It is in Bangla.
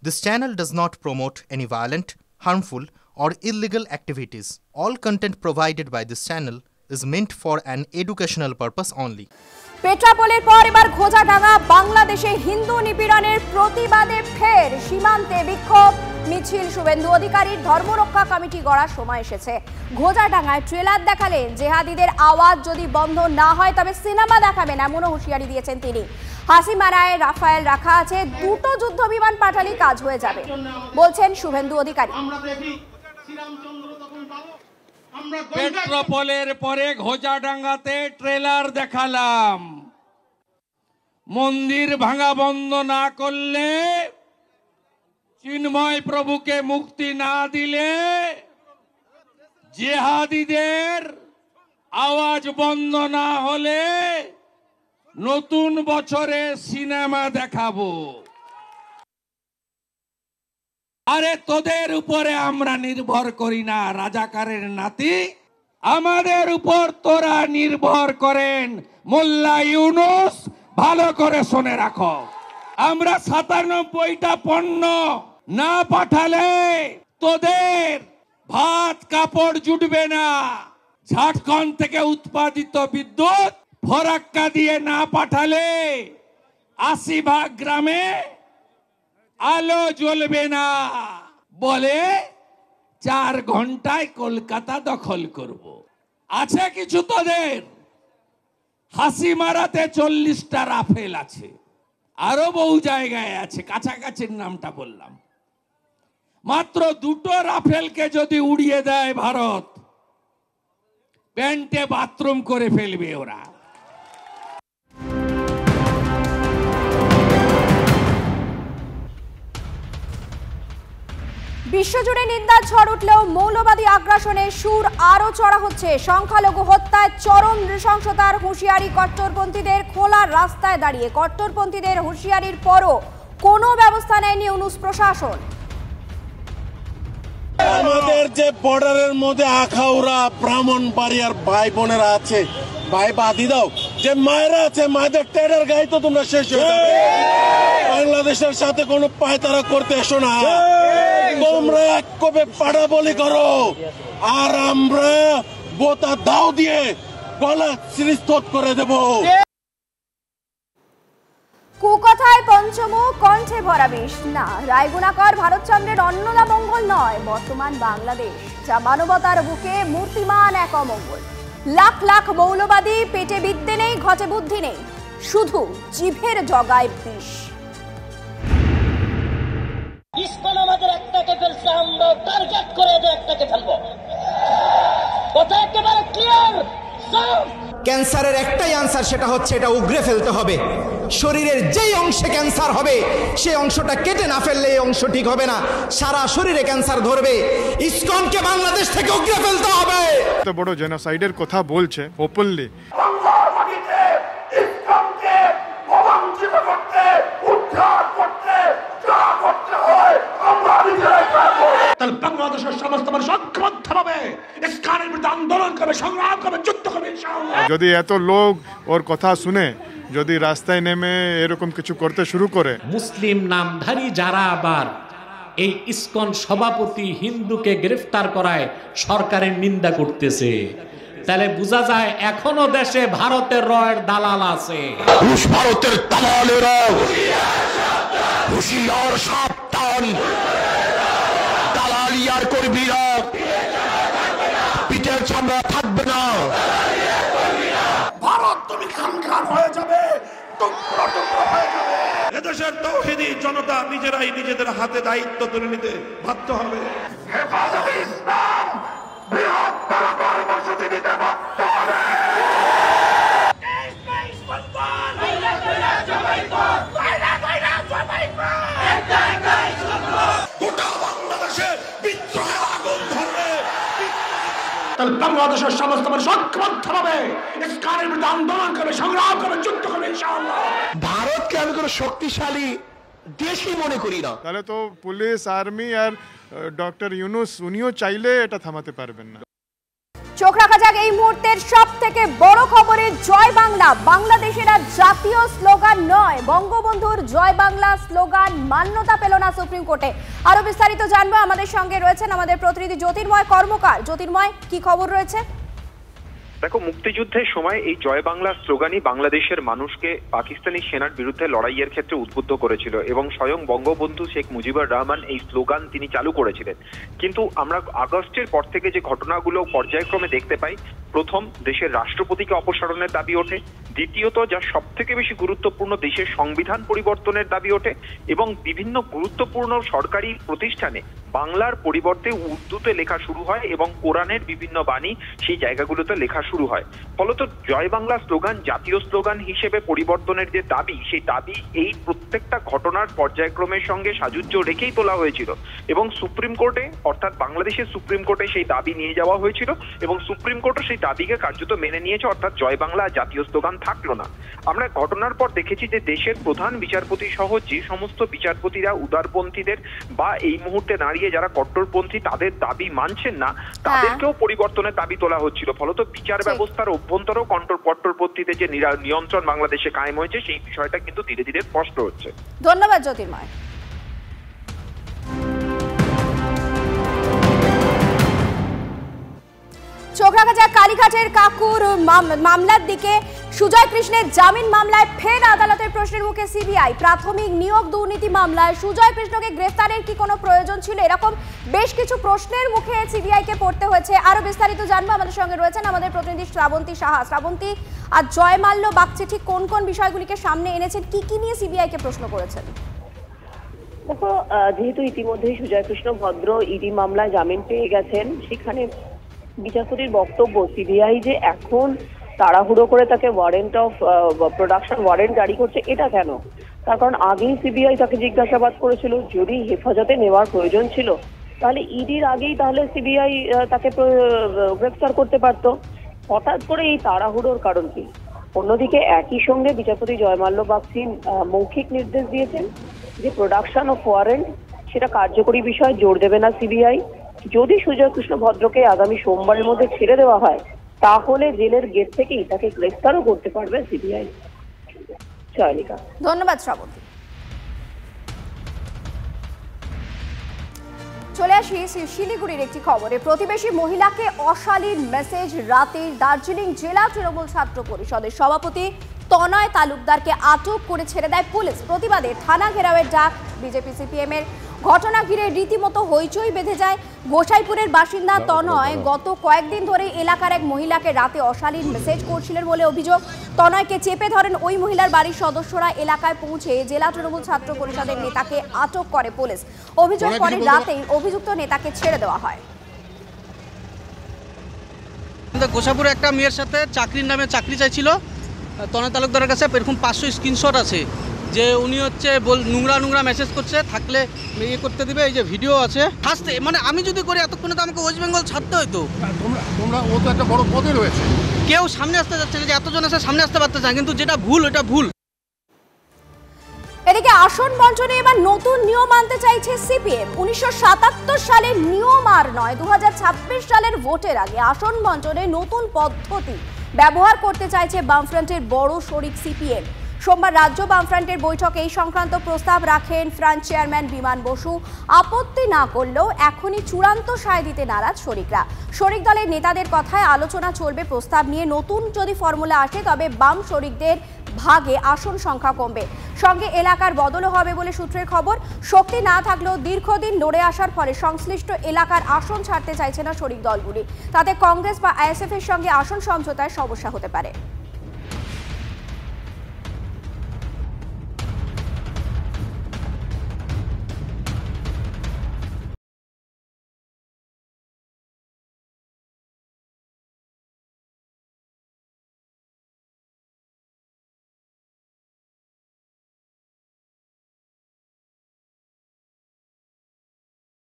This channel does not promote any violent, harmful, or illegal activities. All content provided by this channel is meant for an educational purpose only. পেট্রাপোলের পর এবার ঘোচাডাঙ্গা বাংলাদেশে হিন্দু নিপীড়নের প্রতিবাদে ফের সীমান্তে বিক্ষোভ মিছিল শুভেন্দু অধিকারীর ধর্মরক্ষা কমিটি গড়ার সময় এসেছে। ঘোচাডাঙ্গায় ট্রেলার দেখালে জেহাদিদের আওয়াজ যদি বন্ধ না হয় তবে সিনেমা দেখাবেন এমনও হুঁশিয়ারি দিয়েছেন তিনি। হাসিমারায় রাফায়েল রাখা আছে, দুটো যুদ্ধ বিমান পাঠালেই কাজ হয়ে যাবে বলছেন শুভেন্দু অধিকারী। পেট্রাপোলের পরে ঘোচাডাঙ্গাতে ট্রেলার দেখালাম, মন্দির ভাঙা বন্ধ না করলে, চিন্ময় প্রভুকে মুক্তি না দিলে, জিহাদিদের আওয়াজ বন্ধ না হলে নতুন বছরে সিনেমা দেখাবো। আরে তোদের উপরে আমরা নির্ভর করি না, রাজাকারের নাতি, আমাদের উপর তোরা নির্ভর করেন। মোল্লা ইউনুস, ভালো করে শুনে রাখো, আমরা 97টা পণ্য না পাঠালে তোদের ভাত কাপড় জুটবে না। ঝাড়খণ্ড থেকে উৎপাদিত বিদ্যুৎ ফরাক্কা দিয়ে না পাঠালে 80 গ্রামে আলো জ্বলবে না বলে 4 ঘন্টায় কলকাতা দখল করব। আছে কিছু তোদের? হাসিমারাতে 40টা রাফেল আছে, আরো বহু জায়গায় আছে, কাছাকাছির নামটা বললাম। মাত্র 2টো রাফেলকে যদি উড়িয়ে দেয় ভারত, প্যান্টে বাথরুম করে ফেলবে ওরা। বিশ্বজুড়ে নিন্দার ঝড় উঠলেও মৌলবাদী আগ্রাসনের সুর আরো চড়া হচ্ছে। সংখ্যালঘু হত্যায় চরম নৃশংসতার হুঁশিয়ারি কট্টরপন্থীদের। খোলা রাস্তায় দাঁড়িয়ে কট্টরপন্থীদের হুঁশিয়ারির পরও কোনো ব্যবস্থা নেয়নি ইউনূস প্রশাসন। আমাদের যে বর্ডারের মধ্যে আখাউড়া ব্রাহ্মণবাড়িয়ার ভাই বোনেরা আছে, ভাই বাদি দাও, যে মায়েরা আছে, মায়েদের টেডার গাই তো তোমরা শেষ হয়ে যাবে। বাংলাদেশের সাথে কোনো পায়তারা করতে এসো না, তোমরা এক কবে পাড়া বলি করো, আর আমরা বোতা দাও দিয়ে গলা চিরস্তত করে দেব। কুকথায় পঞ্চমুখ, কণ্ঠে ভরা বিষ না, রায়গুণাকর ভারতচন্দ্রের অন্নদা মঙ্গল নয় বর্তমান বাংলাদেশ, যা মানবতার বুকে মূর্তিমান এক অমঙ্গল। লাখ লাখ মৌলবাদী, পেটে বিদ্যে নেই, ঘটে বুদ্ধি নেই, শুধু জিভের জগায় বিষ। ইসকন আমাদের একটাকে ফেলছে, আমরা টার্গেট করে একটাকে ফেলবো। কথা একেবারে ক্লিয়ার। ক্যান্সারের একটাই আনসার, সেটা হচ্ছে এটা উগরে ফেলতে হবে। শরীরের যেই অংশে ক্যান্সার হবে সেই অংশটা কেটে না ফেললে এই অংশ ঠিক হবে না, সারা শরীরে ক্যান্সার ধরবে। ইসকনকে বাংলাদেশ থেকে উগরে ফেলতে হবে। এত বড় জেনোসাইডের কথা বলছে ওপেনলি। বাংলাদেশের সমস্ত মানুষ ঐক্যবদ্ধভাবে ইসলামের বিরুদ্ধে আন্দোলন করবে, সংগ্রাম করবে, যুদ্ধ করবে ইনশাআল্লাহ। যদি এত লোক ওর কথা শুনে যদি রাস্তায় নেমে এরকম কিছু করতে শুরু করে, মুসলিম নামধারী যারা আবার এই ইসকন সভাপতি হিন্দুকে গ্রেফতার করায় সরকারের নিন্দা করতেছে, তাহলে বোঝা যায় এখনো দেশে ভারতের রয়ের দালাল আছে। রুশ ভারতের দালালেরা হুঁশিয়ার, সাবধান। দালালিয়ার কর্মীরা পিঠের চামড়া থাকবে না। ভারত তুমি খান খান হয়ে যাবে, টুকরো টুকরো হয়ে যাবে। এদেশের তৌহিদি জনতা নিজেরাই নিজেদের হাতে দায়িত্ব তুলে নিতে বাধ্য হবে। হেফাজতে ইসলাম বৃহত্তর কর্মসূচি নিতে বাধ্য হবে। বাংলাদেশের সমস্ত মানুষ ঐক্যবদ্ধভাবে ইসলামের বিরুদ্ধে আন্দোলন করবে, সংগ্রাম করবে, যুদ্ধ করবে ইনশাআল্লাহ। ভারতকে আমি কোনো শক্তিশালী দেশই মনে করি না। তাহলে তো পুলিশ, আর্মি আর ডক্টর ইউনুস উনিও চাইলে এটা থামাতে পারবেন না। চোখ রাখা যাক এই মুহূর্তের সব থেকে বড় খবরে জয় বাংলা। বাংলাদেশের আর জাতীয় স্লোগান নয়, বঙ্গবন্ধুর জয় বাংলা স্লোগান মান্যতা পেল না সুপ্রিম কোর্টে। আরো বিস্তারিত জানবো, আমাদের সঙ্গে রয়েছেন আমাদের প্রতিনিধি জ্যোতির্ময় কর্মকার। জ্যোতির্ময়, কি খবর রয়েছে? দেখো, মুক্তিযুদ্ধের সময় এই জয় বাংলা স্লোগানই বাংলাদেশের মানুষকে পাকিস্তানি সেনার বিরুদ্ধে লড়াইয়ের ক্ষেত্রে উদ্বুদ্ধ করেছিল এবং স্বয়ং বঙ্গবন্ধু শেখ মুজিবুর রহমান এই স্লোগান তিনি চালু করেছিলেন। কিন্তু আমরা আগস্টের পর থেকে যে ঘটনাগুলো পর্যায়ক্রমে দেখতে পাই, প্রথম দেশের রাষ্ট্রপতিকে অপসারণের দাবি ওঠে, দ্বিতীয়ত যা সব থেকে বেশি গুরুত্বপূর্ণ দেশের সংবিধান পরিবর্তনের দাবি ওঠে এবং বিভিন্ন গুরুত্বপূর্ণ সরকারি প্রতিষ্ঠানে বাংলার পরিবর্তে উর্দুতে লেখা শুরু হয় এবং কোরআনের বিভিন্ন বাণী সেই জায়গাগুলোতে লেখা শুরু হয়। ফলত জয় বাংলা স্লোগান জাতীয় স্লোগান হিসেবে পরিবর্তনের যে দাবি, সেই দাবি এই প্রত্যেকটা ঘটনার পর্যায়ক্রমের সঙ্গে সাযুজ্য রেখেই তোলা হয়েছিল এবং সুপ্রিম কোর্টে, অর্থাৎ বাংলাদেশের সুপ্রিম কোর্টে সেই দাবি নিয়ে যাওয়া হয়েছিল এবং সুপ্রিম কোর্টও সেই দাবিকে কার্যত মেনে নিয়েছে, অর্থাৎ জয় বাংলা জাতীয় স্লোগান থাকলো না। আমরা ঘটনার পর দেখেছি যে দেশের প্রধান বিচারপতি সহ যে সমস্ত বিচারপতিরা উদারপন্থীদের বা এই মুহূর্তে দাঁড়িয়ে যারা কট্টরপন্থী তাদের দাবি মানছেন না, তাদেরকেও পরিবর্তনের দাবি তোলা হচ্ছিল। ফলত বিচার ব্যবস্থার অভ্যন্তরেও কট্টরপন্থীদের যে নিয়ন্ত্রণ বাংলাদেশে কায়েম হয়েছে সেই বিষয়টা কিন্তু ধীরে ধীরে স্পষ্ট হচ্ছে। ধন্যবাদ জ্যোতির্ময়। চোখ রাখা যাক কালীঘাটের কাকুর মামলার দিকে। সুজয় কৃষ্ণের জামিন মামলায় ফের আদালতের প্রশ্নের মুখে সিবিআই। প্রাথমিক নিয়োগ দুর্নীতি মামলায় সুজয় কৃষ্ণকে গ্রেফতারের কি কোনো প্রয়োজন ছিল, এরকম বেশ কিছু প্রশ্নের মুখে সিবিআই কে পড়তে হয়েছে। আরো বিস্তারিত জানবো, আমাদের সঙ্গে রয়েছেন আমাদের প্রতিনিধি শ্রাবন্তী সাহা। শ্রাবন্তী, আর জয় মাল্য বাগচিঠি কোন কোন বিষয়গুলিকে সামনে এনেছেন, কি কি নিয়ে সিবিআই কে প্রশ্ন করেছেন? দেখো, যেহেতু ইতিমধ্যেই সুজয় কৃষ্ণ ভদ্র ইডি মামলায় জামিন পেয়ে গেছেন, সেখানে বিচারপতির বক্তব্য সিবিআই যে এখন তাড়াহুড়ো করে তাকে ওয়ারেন্ট অফ প্রোডাকশন ওয়ারেন্ট জারি করছে, এটা কেন? তার কারণ আগেই সিবিআই তাকে জিজ্ঞাসাবাদ করেছিল, যদি হেফাজতে নেওয়ার প্রয়োজন ছিল তাহলে ইডির আগেই তাহলে সিবিআই তাকে গ্রেফতার করতে পারত। হঠাৎ করে এই তাড়াহুড়োর কারণ কি? অন্যদিকে একই সঙ্গে বিচারপতি জয়মাল্য বাগচি মৌখিক নির্দেশ দিয়েছেন যে প্রোডাকশন অফ ওয়ারেন্ট সেটা কার্যকরী বিষয় জোর দেবে না সিবিআই। যদি সুজয় কৃষ্ণ ভদ্রকে আগামী সোমবারের মধ্যে ছেড়ে দেওয়া হয় তাহলে জেলের গেট থেকেই তাকে গ্রেফতারও করতে পারবে সিবিআই। চয়নিকা, ধন্যবাদ শ্রাবন্তী। চলে আসি শিলিগুড়ির একটি খবরে। প্রতিবেশী মহিলাকে অশালীন মেসেজ রাতে দার্জিলিং জেলা তৃণমূল ছাত্র পরিষদের সভাপতি তনয় তালুকদারকে আটক করে ছেড়ে দেয় পুলিশ। প্রতিবাদে থানা ঘেরাওয়ের ডাক বিজেপি সিপিএম এর। ঘটনা ঘিরে রীতিমতো হইচই বেঁধে যায়। গোসাইপুরের বাসিন্দা তনয় গত কয়েকদিন ধরে এলাকার এক মহিলাকে রাতে অশালীন মেসেজ করছিলেন বলে অভিযোগ। তনয়কে চেপে ধরেন ওই মহিলার বাড়ির সদস্যরা। এলাকায় পৌঁছে জেলা তৃণমূল ছাত্র পরিষদের নেতাকে আটক করে পুলিশ। অভিযোগ করে রাতেই অভিযুক্ত নেতাকে ছেড়ে দেওয়া হয়। গোসাইপুরে একটা মেয়ের সাথে চাকরির নামে চাকরি চাইছিল তনয় তালুকদারের কাছে। এরকম 500 স্ক্রিনশট আছে যে উনি হচ্ছে নোংরা মেসেজ করছে, থাকলে ইয়ে করতে দিবে। এই যে ভিডিও আছে। হাসতে মানে আমি যদি করি এতক্ষণে তো আমাকে ওয়েস্ট বেঙ্গল ছাড়তে হইতো। তোমরা ও তো একটা বড় পদে রয়েছে, কেউ সামনে আসতে যাচ্ছে না, যে এতজন আছে সামনে আসতে পারতেছে না, কিন্তু যেটা ভুল ওটা ভুল। এদিকে আসন বণ্টনে এবার নতুন নিয়ম আনতে চাইছে সিপিএম। 1977 সালের নিয়ম আর নয়, 2026 সালের ভোটের আগে আসন বণ্টনে নতুন পদ্ধতি ব্যবহার করতে চাইছে বামফ্রন্টের বড় শরিক সিপিএম। সোমবার রাজ্য বামফ্রন্টের বৈঠকে এই সংক্রান্ত প্রস্তাব রাখেন ফ্রন্ট চেয়ারম্যান বিমান বসু। আপত্তি না করলেও এখনই চূড়ান্ত সায় দিতে নারাজ শরিকরা। শরিক দলের নেতাদের কথায় আলোচনা চলবে প্রস্তাব নিয়ে। নতুন যদি ফর্মুলা আসে তবে বাম শরিকদের ভাগে আসন সংখ্যা কমবে, সঙ্গে এলাকার বদলও হবে বলে সূত্রের খবর। শক্তি না থাকলেও দীর্ঘদিন লড়ে আসার ফলে সংশ্লিষ্ট এলাকার আসন ছাড়তে চাইছে না শরিক দলগুলি। তাতে কংগ্রেস বা আইএসএফ এর সঙ্গে আসন সমঝোতায় সমস্যা হতে পারে।